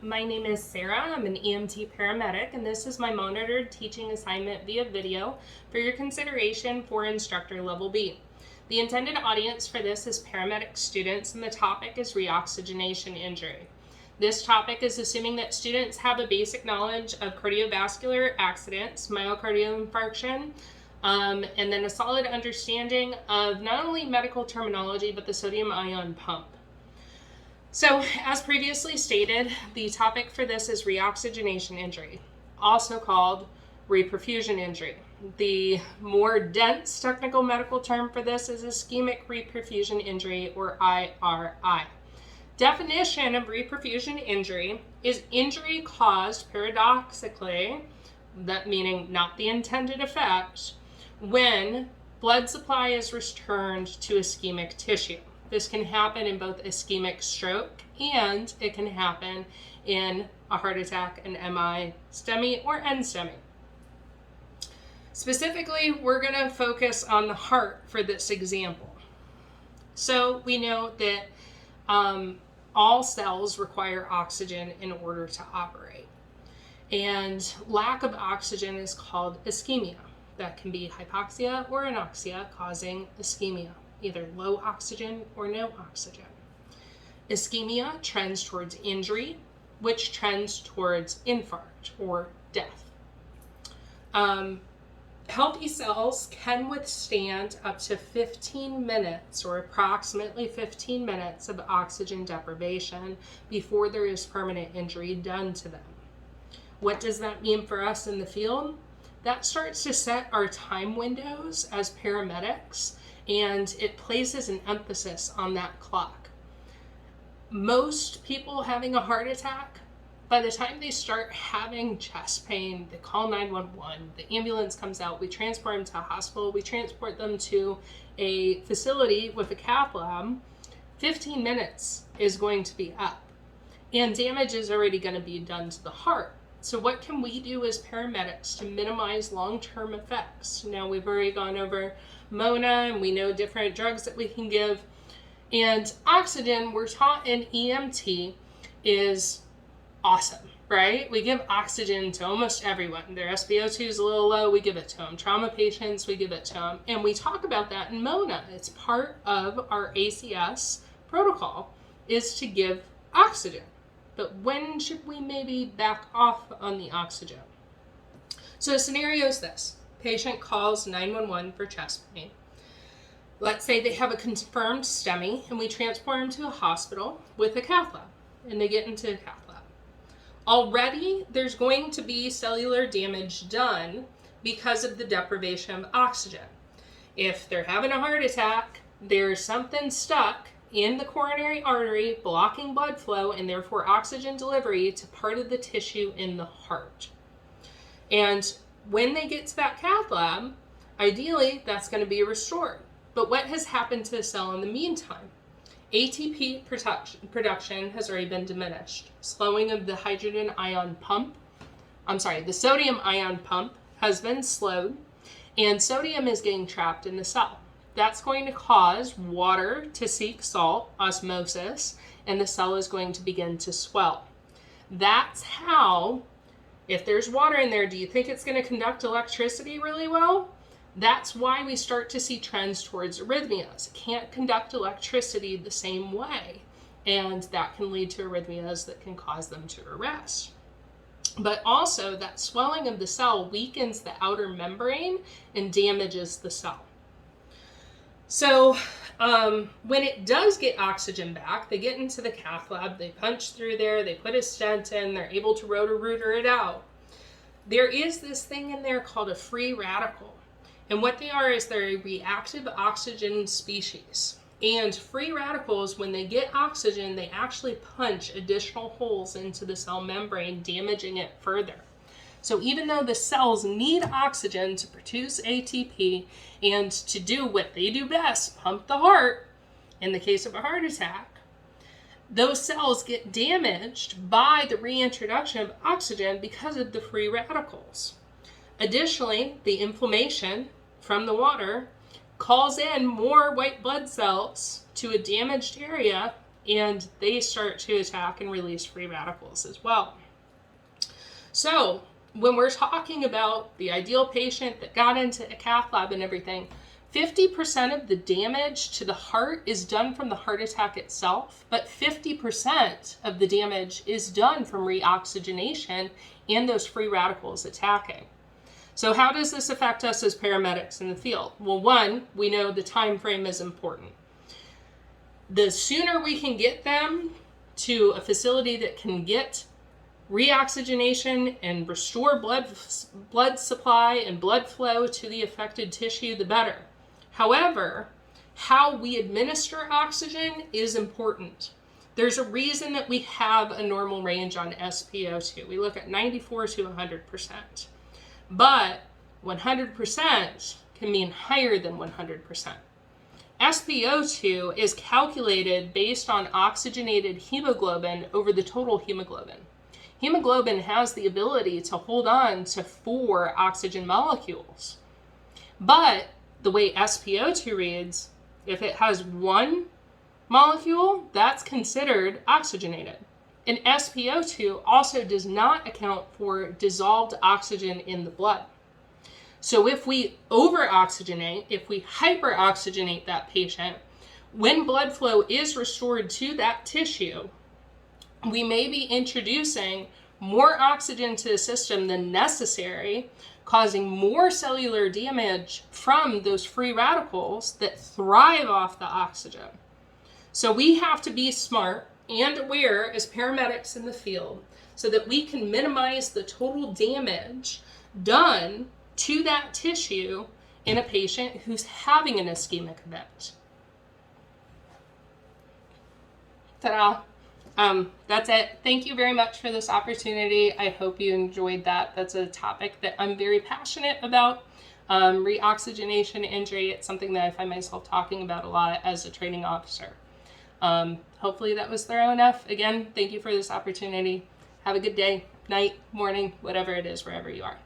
My name is Sarah. I'm an EMT paramedic, and this is my monitored teaching assignment via video for your consideration for Instructor Level B. The intended audience for this is paramedic students, and the topic is reoxygenation injury. This topic is assuming that students have a basic knowledge of cardiovascular accidents, myocardial infarction, and then a solid understanding of not only medical terminology, but the sodium ion pump. So, as previously stated, the topic for this is reoxygenation injury, also called reperfusion injury. The more dense technical medical term for this is ischemic reperfusion injury, or IRI. Definition of reperfusion injury is injury caused paradoxically, that meaning not the intended effect, when blood supply is returned to ischemic tissue. This can happen in both ischemic stroke and it can happen in a heart attack, an MI, STEMI, or NSTEMI. Specifically, we're going to focus on the heart for this example. So we know that all cells require oxygen in order to operate. And lack of oxygen is called ischemia. That can be hypoxia or anoxia causing ischemia, either low oxygen or no oxygen. Ischemia trends towards injury, which trends towards infarct or death. Healthy cells can withstand up to 15 minutes or approximately 15 minutes of oxygen deprivation before there is permanent injury done to them. What does that mean for us in the field? That starts to set our time windows as paramedics, and it places an emphasis on that clock. Most people having a heart attack, by the time they start having chest pain, they call 911, the ambulance comes out, we transport them to a hospital, we transport them to a facility with a cath lab, 15 minutes is going to be up, and damage is already going to be done to the heart. So what can we do as paramedics to minimize long-term effects? Now, we've already gone over Mona, and we know different drugs that we can give. And oxygen, we're taught in EMT, is awesome, right? We give oxygen to almost everyone. Their SpO2 is a little low, we give it to them. Trauma patients, we give it to them. And we talk about that in Mona. It's part of our ACS protocol, is to give oxygen. But when should we maybe back off on the oxygen? So the scenario is this. Patient calls 911 for chest pain. Let's say they have a confirmed STEMI and we transport them to a hospital with a cath lab, and they get into a cath lab. Already there's going to be cellular damage done because of the deprivation of oxygen. If they're having a heart attack, there's something stuck in the coronary artery blocking blood flow and therefore oxygen delivery to part of the tissue in the heart. And when they get to that cath lab, ideally that's going to be restored. But what has happened to the cell in the meantime? ATP production has already been diminished. Slowing of the the sodium ion pump has been slowed, and sodium is getting trapped in the cell. That's going to cause water to seek salt, osmosis, and the cell is going to begin to swell. That's how, if there's water in there, do you think it's going to conduct electricity really well? That's why we start to see trends towards arrhythmias. It can't conduct electricity the same way, and that can lead to arrhythmias that can cause them to arrest. But also, that swelling of the cell weakens the outer membrane and damages the cell. So when it does get oxygen back, they get into the cath lab, they punch through there, they put a stent in, they're able to rotor-rooter it out. There is this thing in there called a free radical. And what they are is they're a reactive oxygen species. And free radicals, when they get oxygen, they actually punch additional holes into the cell membrane, damaging it further. So even though the cells need oxygen to produce ATP and to do what they do best, pump the heart, in the case of a heart attack, those cells get damaged by the reintroduction of oxygen because of the free radicals. Additionally, the inflammation from the water calls in more white blood cells to a damaged area and they start to attack and release free radicals as well. So when we're talking about the ideal patient that got into a cath lab and everything, 50% of the damage to the heart is done from the heart attack itself, but 50% of the damage is done from reoxygenation and those free radicals attacking. So how does this affect us as paramedics in the field? Well, one, we know the time frame is important. The sooner we can get them to a facility that can get reoxygenation and restore blood supply and blood flow to the affected tissue, the better. However, how we administer oxygen is important. There's a reason that we have a normal range on SpO2. We look at 94 to 100%. But 100% can mean higher than 100%. SpO2 is calculated based on oxygenated hemoglobin over the total hemoglobin. Hemoglobin has the ability to hold on to 4 oxygen molecules. But the way SpO2 reads, if it has 1 molecule, that's considered oxygenated. And SpO2 also does not account for dissolved oxygen in the blood. So if we over-oxygenate, if we hyper-oxygenate that patient, when blood flow is restored to that tissue, we may be introducing more oxygen to the system than necessary, causing more cellular damage from those free radicals that thrive off the oxygen. So we have to be smart and aware as paramedics in the field so that we can minimize the total damage done to that tissue in a patient who's having an ischemic event. Ta-da! That's it. Thank you very much for this opportunity. I hope you enjoyed that. That's a topic that I'm very passionate about. Reoxygenation injury, it's something that I find myself talking about a lot as a training officer. Hopefully that was thorough enough. Again, thank you for this opportunity. Have a good day, night, morning, whatever it is, wherever you are.